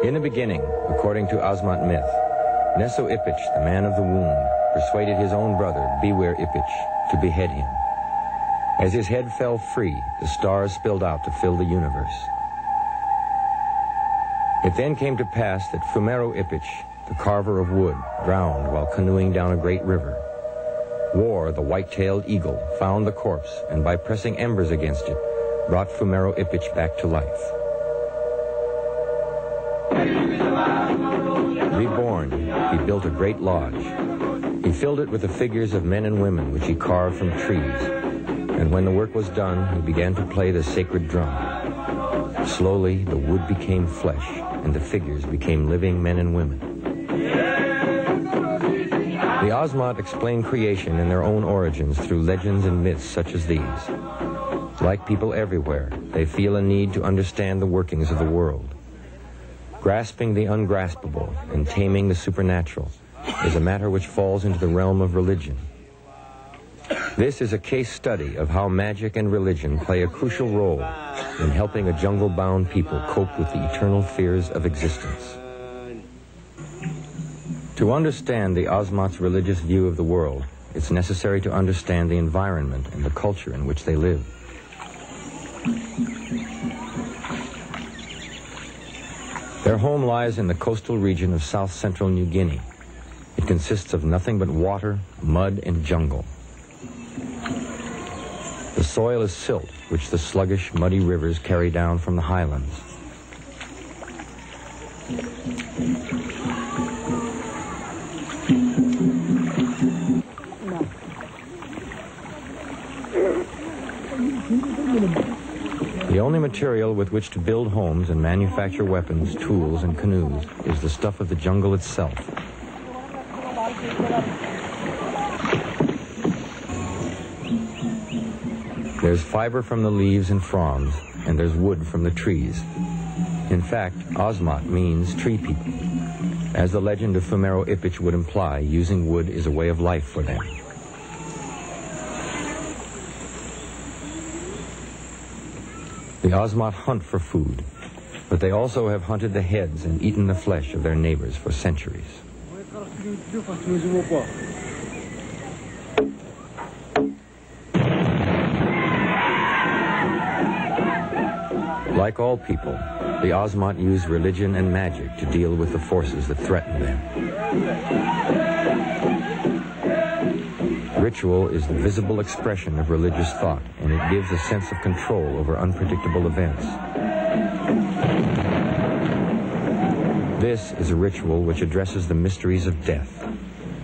In the beginning, according to Asmat myth, Neso Ipich, the man of the wound, persuaded his own brother, Beware Ipich, to behead him. As his head fell free, the stars spilled out to fill the universe. It then came to pass that Fumero Ipich, the carver of wood, drowned while canoeing down a great river. War, the white-tailed eagle, found the corpse, and by pressing embers against it, brought Fumero Ipich back to life. Reborn, he built a great lodge. He filled it with the figures of men and women which he carved from trees, and when the work was done, he began to play the sacred drum. Slowly, the wood became flesh, and the figures became living men and women. The Asmat explain creation and their own origins through legends and myths such as these. Like people everywhere, they feel a need to understand the workings of the world. Grasping the ungraspable and taming the supernatural is a matter which falls into the realm of religion. This is a case study of how magic and religion play a crucial role in helping a jungle-bound people cope with the eternal fears of existence. To understand the Asmat's religious view of the world, it's necessary to understand the environment and the culture in which they live. Their home lies in the coastal region of south-central New Guinea. It consists of nothing but water, mud, and jungle. The soil is silt, which the sluggish, muddy rivers carry down from the highlands. The only material with which to build homes and manufacture weapons, tools, and canoes is the stuff of the jungle itself. There's fiber from the leaves and fronds, and there's wood from the trees. In fact, Asmat means tree people. As the legend of Fumero Ipich would imply, using wood is a way of life for them. The Asmat hunt for food, but they also have hunted the heads and eaten the flesh of their neighbors for centuries. Like all people, the Asmat use religion and magic to deal with the forces that threaten them. Ritual is the visible expression of religious thought, and it gives a sense of control over unpredictable events. This is a ritual which addresses the mysteries of death.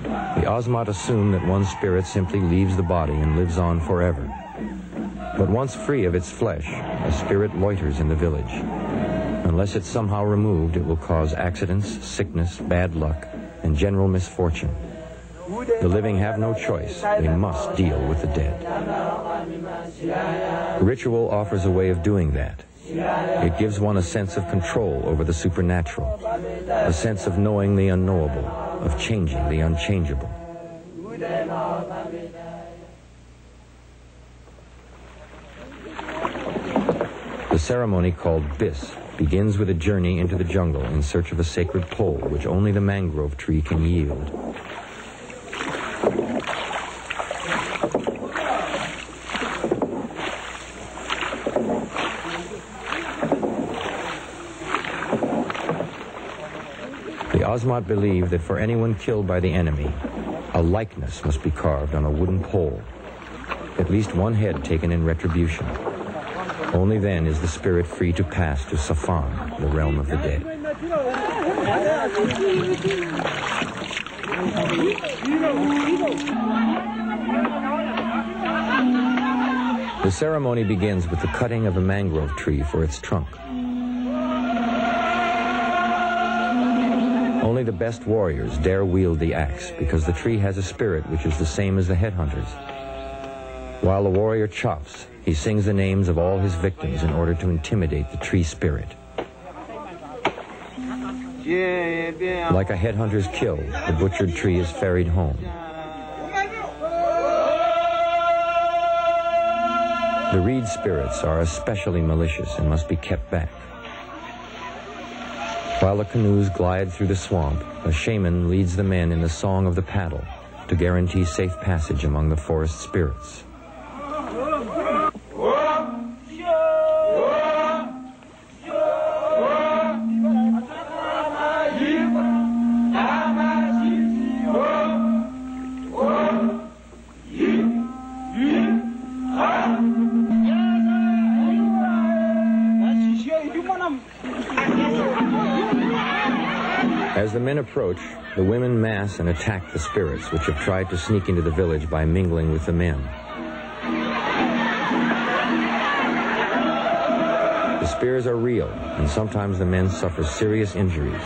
The Asmat assume that one spirit simply leaves the body and lives on forever. But once free of its flesh, a spirit loiters in the village. Unless it's somehow removed, it will cause accidents, sickness, bad luck, and general misfortune. The living have no choice. They must deal with the dead. Ritual offers a way of doing that. It gives one a sense of control over the supernatural, a sense of knowing the unknowable, of changing the unchangeable. The ceremony, called Bis, begins with a journey into the jungle in search of a sacred pole which only the mangrove tree can yield. The Asmat believe that for anyone killed by the enemy, a likeness must be carved on a wooden pole, at least one head taken in retribution. Only then is the spirit free to pass to Safan, the realm of the dead. The ceremony begins with the cutting of a mangrove tree for its trunk. Only the best warriors dare wield the axe, because the tree has a spirit which is the same as the headhunters. While the warrior chops, he sings the names of all his victims in order to intimidate the tree spirit. Like a headhunter's kill, the butchered tree is ferried home. The reed spirits are especially malicious and must be kept back. While the canoes glide through the swamp, a shaman leads the men in the song of the paddle to guarantee safe passage among the forest spirits. As the men approach, the women mass and attack the spirits, which have tried to sneak into the village by mingling with the men. The spears are real, and sometimes the men suffer serious injuries.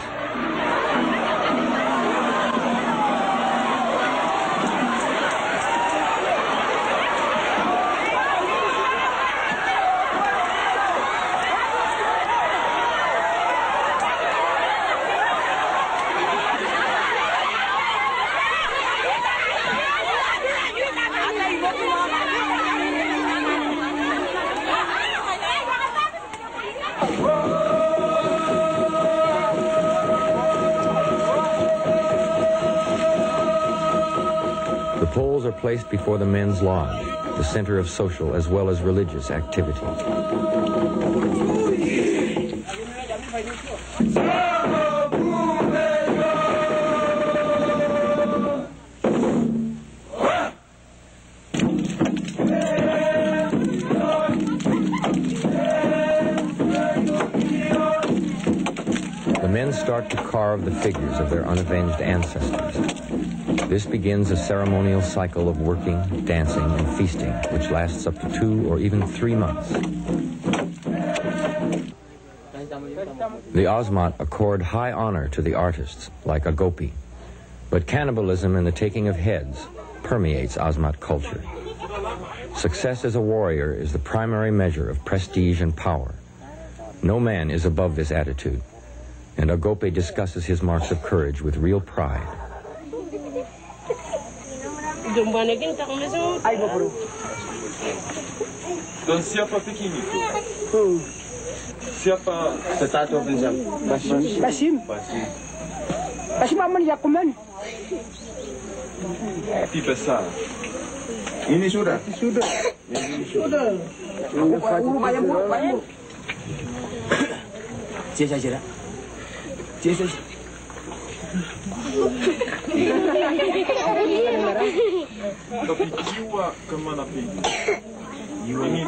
The poles are placed before the men's lodge, the center of social as well as religious activity. The men start to carve the figures of their unavenged ancestors. This begins a ceremonial cycle of working, dancing, and feasting, which lasts up to 2 or even 3 months. The Asmat accord high honor to the artists, like a gopi, but cannibalism and the taking of heads permeates Asmat culture. Success as a warrior is the primary measure of prestige and power. No man is above this attitude, and a gopi discusses his marks of courage with real pride. Dan siapa pequenininho? Siapa tetato benzam? Basim. Basim aman yakuman. Api besar. Ini sudah. Sudah. Banyak. Cek. Tapi jiwa kemana pergi? Ini.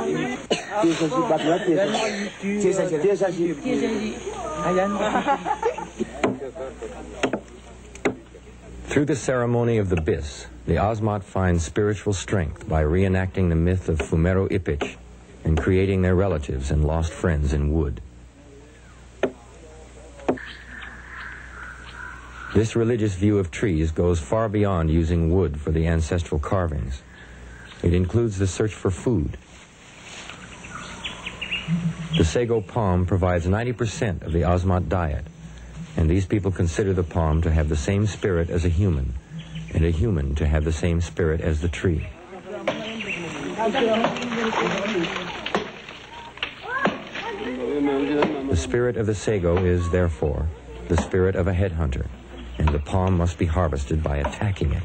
Through the ceremony of the bis, the Asmat find spiritual strength by reenacting the myth of Fumero Ipich and creating their relatives and lost friends in wood. This religious view of trees goes far beyond using wood for the ancestral carvings. It includes the search for food. The sago palm provides 90% of the Asmat diet, and these people consider the palm to have the same spirit as a human, and a human to have the same spirit as the tree. The spirit of the sago is, therefore, the spirit of a headhunter, and the palm must be harvested by attacking it.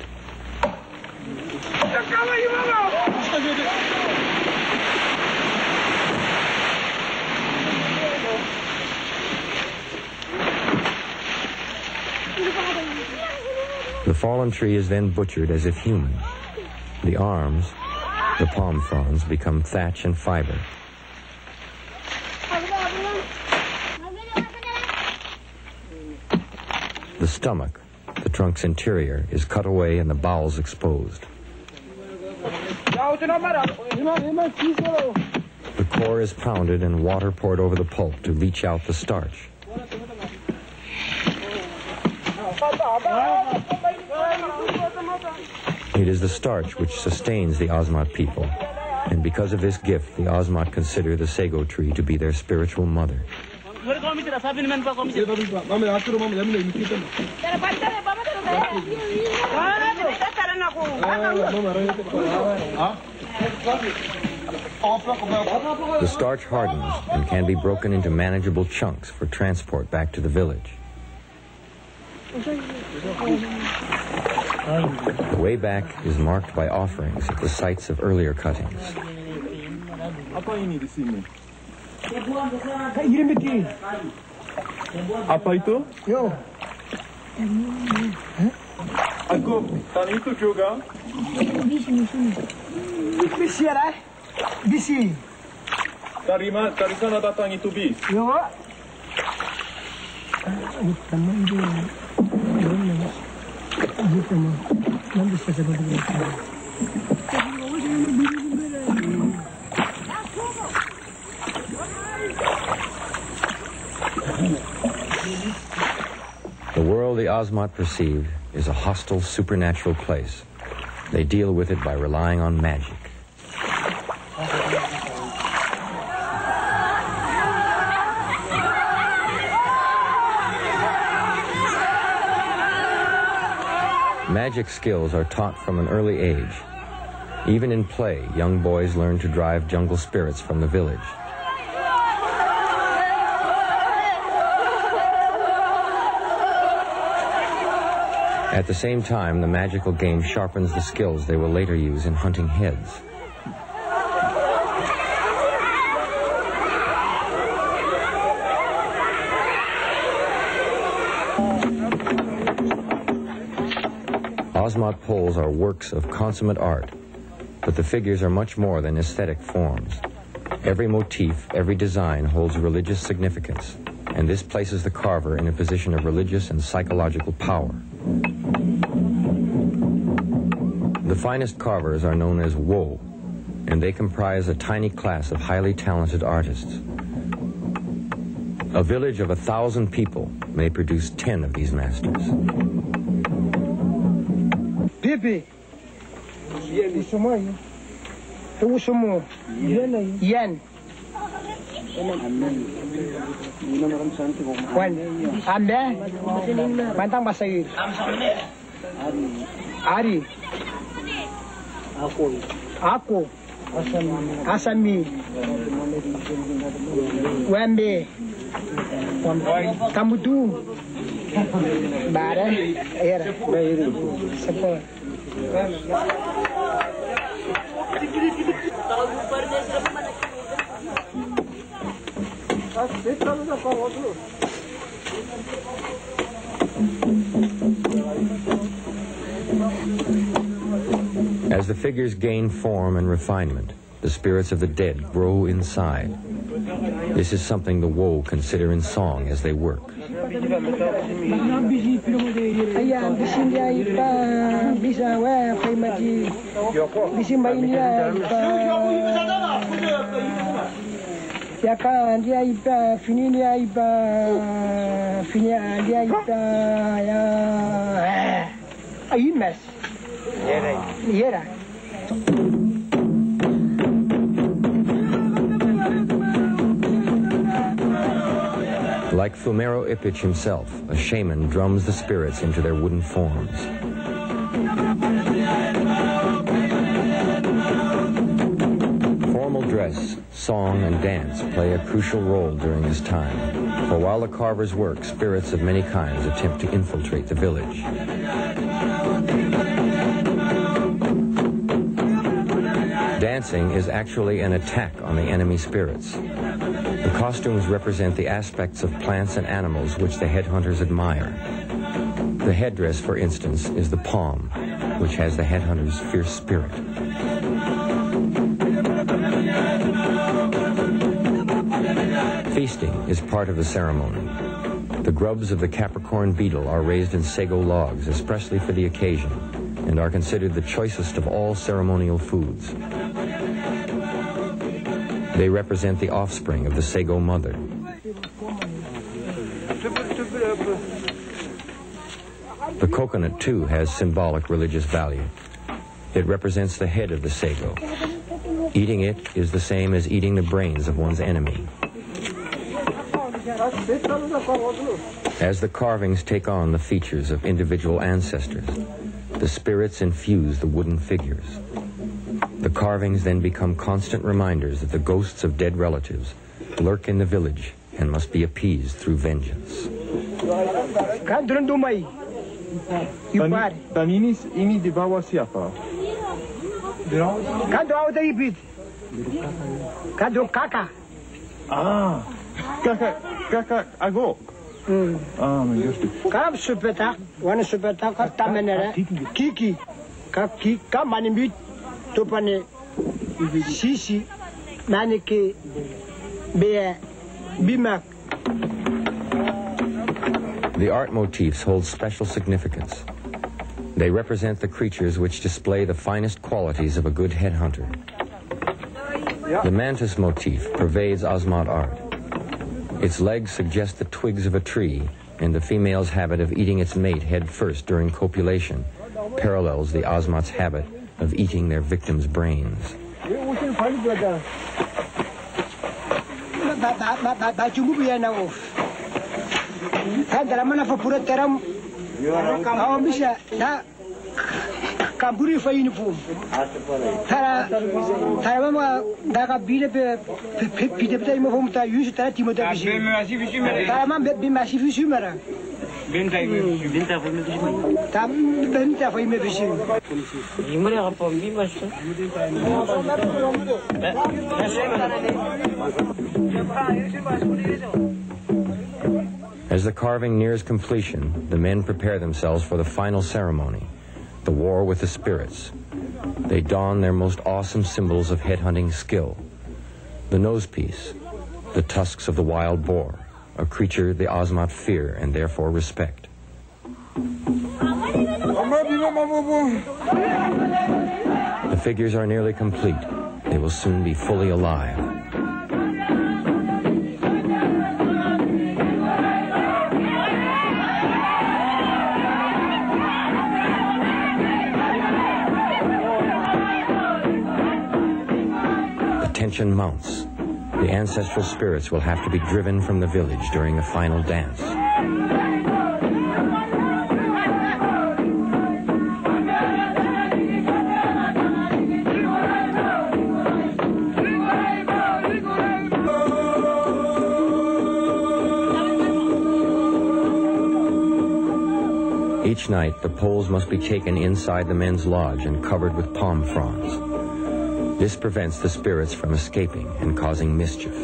The fallen tree is then butchered as if human. The arms, the palm fronds, become thatch and fiber. The stomach, the trunk's interior, is cut away and the bowels exposed. The core is pounded and water poured over the pulp to leach out the starch. It is the starch which sustains the Asmat people, and because of this gift, the Asmat consider the sago tree to be their spiritual mother. The starch hardens and can be broken into manageable chunks for transport back to the village. The way back is marked by offerings at the sites of earlier cuttings. Apa ini di sini? Ini betul. Apa itu? Yo. Aku tan itu juga. Bisi ya, bisi. Dari sana datang itu bis. Yo. Teman dia. Nanti saya bagi. The world the Asmat perceive is a hostile, supernatural place. They deal with it by relying on magic. Magic skills are taught from an early age. Even in play, young boys learn to drive jungle spirits from the village. At the same time, the magical game sharpens the skills they will later use in hunting heads. Asmat poles are works of consummate art, but the figures are much more than aesthetic forms. Every motif, every design holds religious significance, and this places the carver in a position of religious and psychological power. The finest carvers are known as wo, and they comprise a tiny class of highly talented artists. A village of 1,000 people may produce 10 of these masters. Pepe. Usumo. Usumo. Yan. Wan. Ambe. Mantang masayid. Ari. Ako. Asami. Wembe. Kamudu. Bara. Era. Sepo. As the figures gain form and refinement, the spirits of the dead grow inside. This is something the wo consider in song as they work. Like Fumero Ipich himself, a shaman drums the spirits into their wooden forms. Formal dress, song, and dance play a crucial role during this time, for while the carvers work, spirits of many kinds attempt to infiltrate the village. Dancing is actually an attack on the enemy spirits. The costumes represent the aspects of plants and animals which the headhunters admire. The headdress, for instance, is the palm, which has the headhunter's fierce spirit. Feasting is part of the ceremony. The grubs of the Capricorn beetle are raised in sago logs especially for the occasion and are considered the choicest of all ceremonial foods. They represent the offspring of the sago mother. The coconut, too, has symbolic religious value. It represents the head of the sago. Eating it is the same as eating the brains of one's enemy. As the carvings take on the features of individual ancestors, the spirits infuse the wooden figures. The carvings then become constant reminders that the ghosts of dead relatives lurk in the village and must be appeased through vengeance. Dan ini di bawah siapa? Ah, kakak Ago. Ah, mengerti. Kam supetak, wana supetak tamενera, kiki, kaki, kamani bit, topane, sisi, manike, be, bimak. The art motifs hold special significance. They represent the creatures which display the finest qualities of a good headhunter. The mantis motif pervades Asmat art. Its legs suggest the twigs of a tree, and the female's habit of eating its mate head first during copulation parallels the Asmat's habit of eating their victim's brains. Kamburi fa uniform. Tara mama daga bile pe pide uniform ta yusu tara timo ta bisi. Tara mama be masif sumara. Benta fa me bisi. Tam benta fa me bisi. Imre apa mi mas. As the carving nears completion, the men prepare themselves for the final ceremony, the war with the spirits. They don their most awesome symbols of headhunting skill. The nosepiece, the tusks of the wild boar, a creature the Asmat fear and therefore respect. The figures are nearly complete. They will soon be fully alive. Tension mounts. The ancestral spirits will have to be driven from the village during the final dance. Each night, the poles must be taken inside the men's lodge and covered with palm fronds. This prevents the spirits from escaping and causing mischief.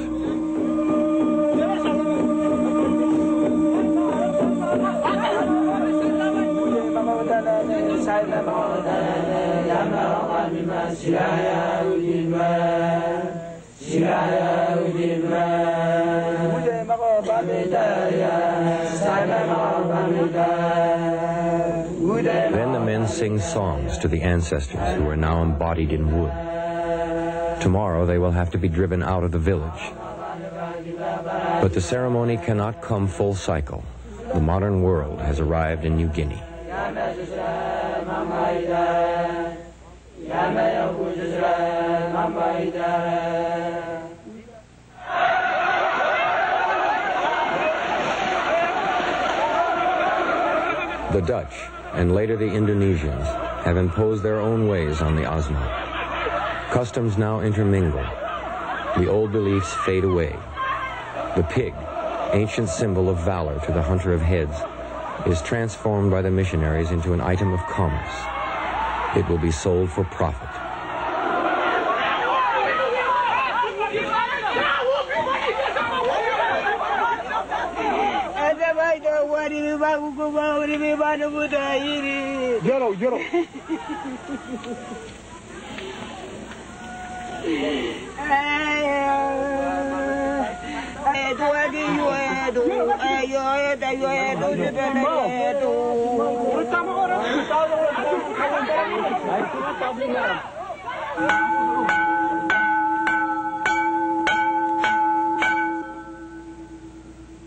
Then the men sing songs to the ancestors who are now embodied in wood. Tomorrow they will have to be driven out of the village. But the ceremony cannot come full cycle. The modern world has arrived in New Guinea. The Dutch, and later the Indonesians, have imposed their own ways on the Asmat. Customs now intermingle. The old beliefs fade away. The pig, ancient symbol of valor to the hunter of heads, is transformed by the missionaries into an item of commerce. It will be sold for profit.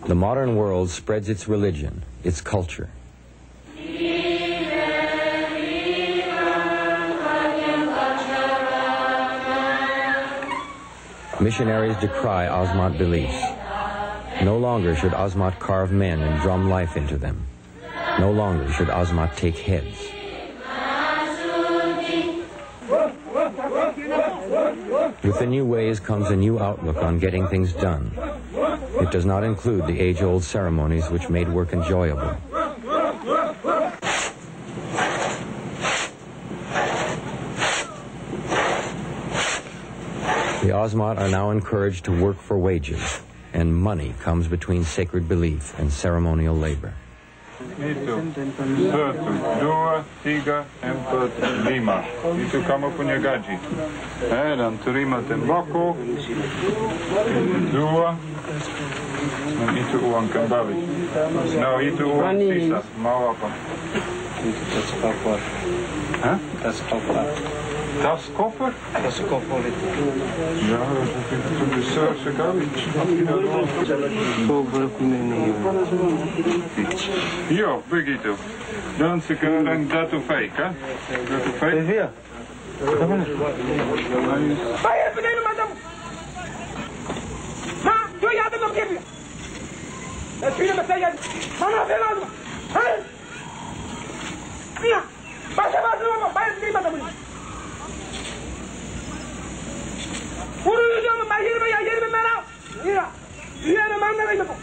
The modern world spreads its religion, its culture. Missionaries decry Asmat beliefs. No longer should Asmat carve men and drum life into them. No longer should Asmat take heads. With the new ways comes a new outlook on getting things done. It does not include the age-old ceremonies which made work enjoyable. The Asmat are now encouraged to work for wages, and money comes between sacred belief and ceremonial labor. Itu, satu, dua, tiga, empat, lima. Itu kamu punya gaji. Dan terima tembakau. Itu dua. Dan itu uang kembali. No, itu uang sisa. Mau apa? Itu tas koper. Hah? Tas koper. Tas koper? Tas koper itu. Ja, itu besar sekali. Koper ini. Jo, begitu. Dan sekarang datu fake, kan? Datu fake? Iya. Bayar benar macam. Nah, tu yang ada macam ni. Tapi saya mana ada lagi? Hei, dia, bayar ni macam ni. Urus dia bayar mana? Iya, dia mana lagi macam?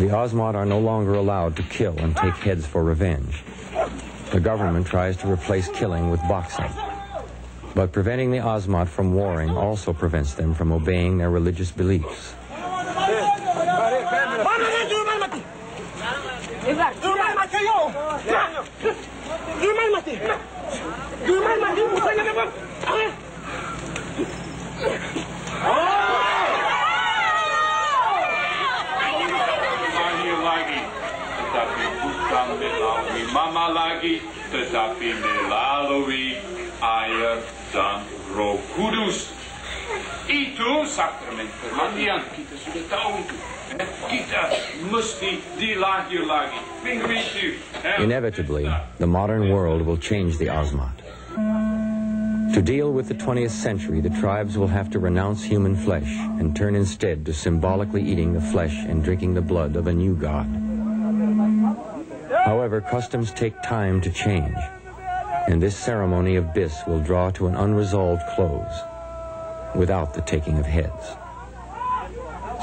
The Asmat are no longer allowed to kill and take heads for revenge. The government tries to replace killing with boxing. But preventing the Asmat from warring also prevents them from obeying their religious beliefs. Mama lagi, tetapi melalui air dan Roh Kudus. Itu sakramen permandian, kita sudah tahu itu. Kita mesti dilahir lagi. Minggu itu. Inevitably, the modern world will change the Asmat. To deal with the 20th century, the tribes will have to renounce human flesh and turn instead to symbolically eating the flesh and drinking the blood of a new god. However, customs take time to change, and this ceremony of Bis will draw to an unresolved close without the taking of heads.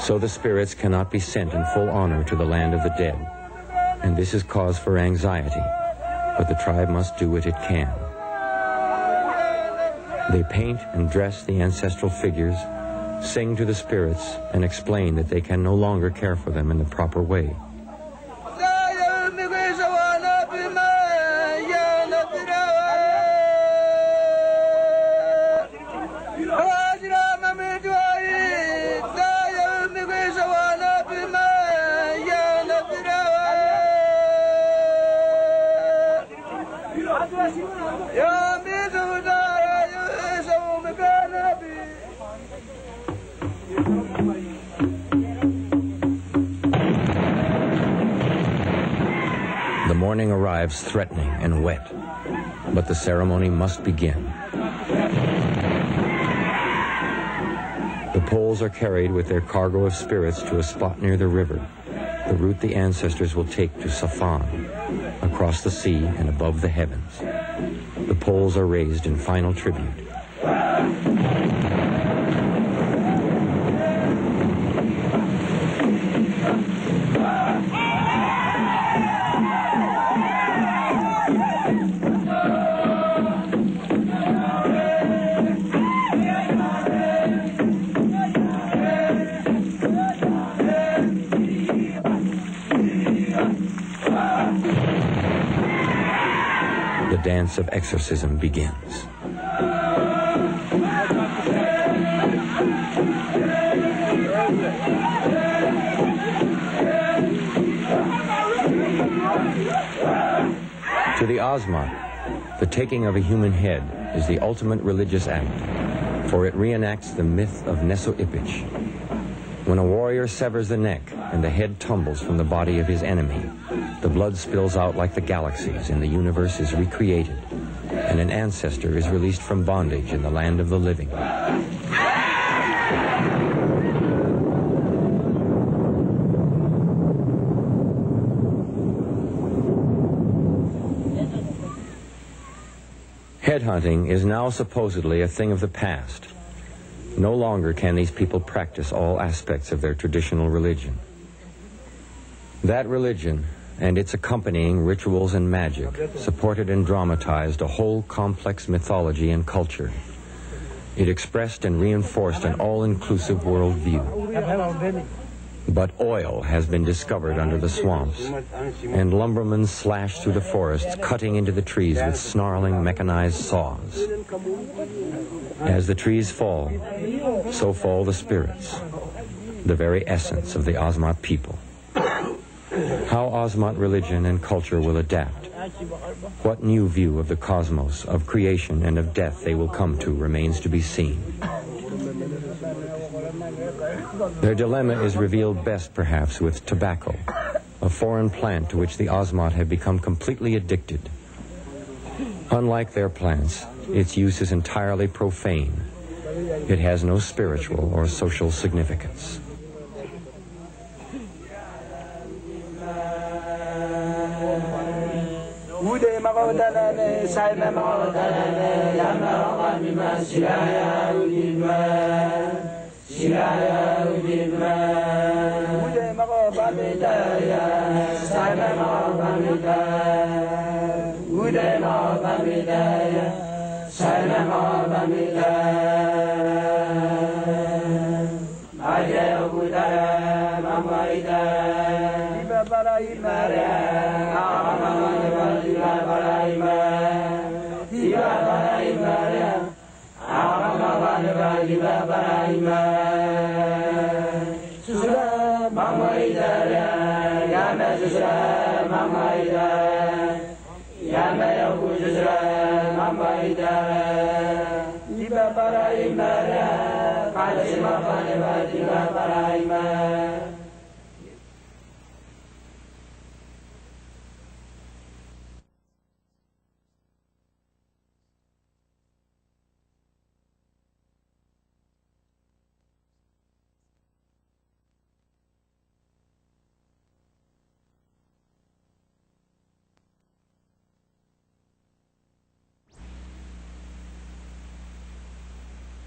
So the spirits cannot be sent in full honor to the land of the dead, and this is cause for anxiety, but the tribe must do what it can. They paint and dress the ancestral figures, sing to the spirits, and explain that they can no longer care for them in the proper way. The morning arrives threatening and wet, but the ceremony must begin. The poles are carried with their cargo of spirits to a spot near the river, the route the ancestors will take to Safan, across the sea and above the heavens. The poles are raised in final tribute. The dance of exorcism begins. To the Asmat, the taking of a human head is the ultimate religious act, for it reenacts the myth of Neso Ipich. When a warrior severs the neck and the head tumbles from the body of his enemy, the blood spills out like the galaxies and the universe is recreated, and an ancestor is released from bondage in the land of the living. Headhunting is now supposedly a thing of the past. No longer can these people practice all aspects of their traditional religion. That religion and its accompanying rituals and magic supported and dramatized a whole complex mythology and culture. It expressed and reinforced an all-inclusive worldview. But oil has been discovered under the swamps, and lumbermen slash through the forests, cutting into the trees with snarling mechanized saws. As the trees fall, so fall the spirits, the very essence of the Asmat people. How Asmat religion and culture will adapt, what new view of the cosmos, of creation and of death they will come to remains to be seen. Their dilemma is revealed best, perhaps, with tobacco, a foreign plant to which the Asmat have become completely addicted. Unlike their plants, its use is entirely profane. It has no spiritual or social significance. Para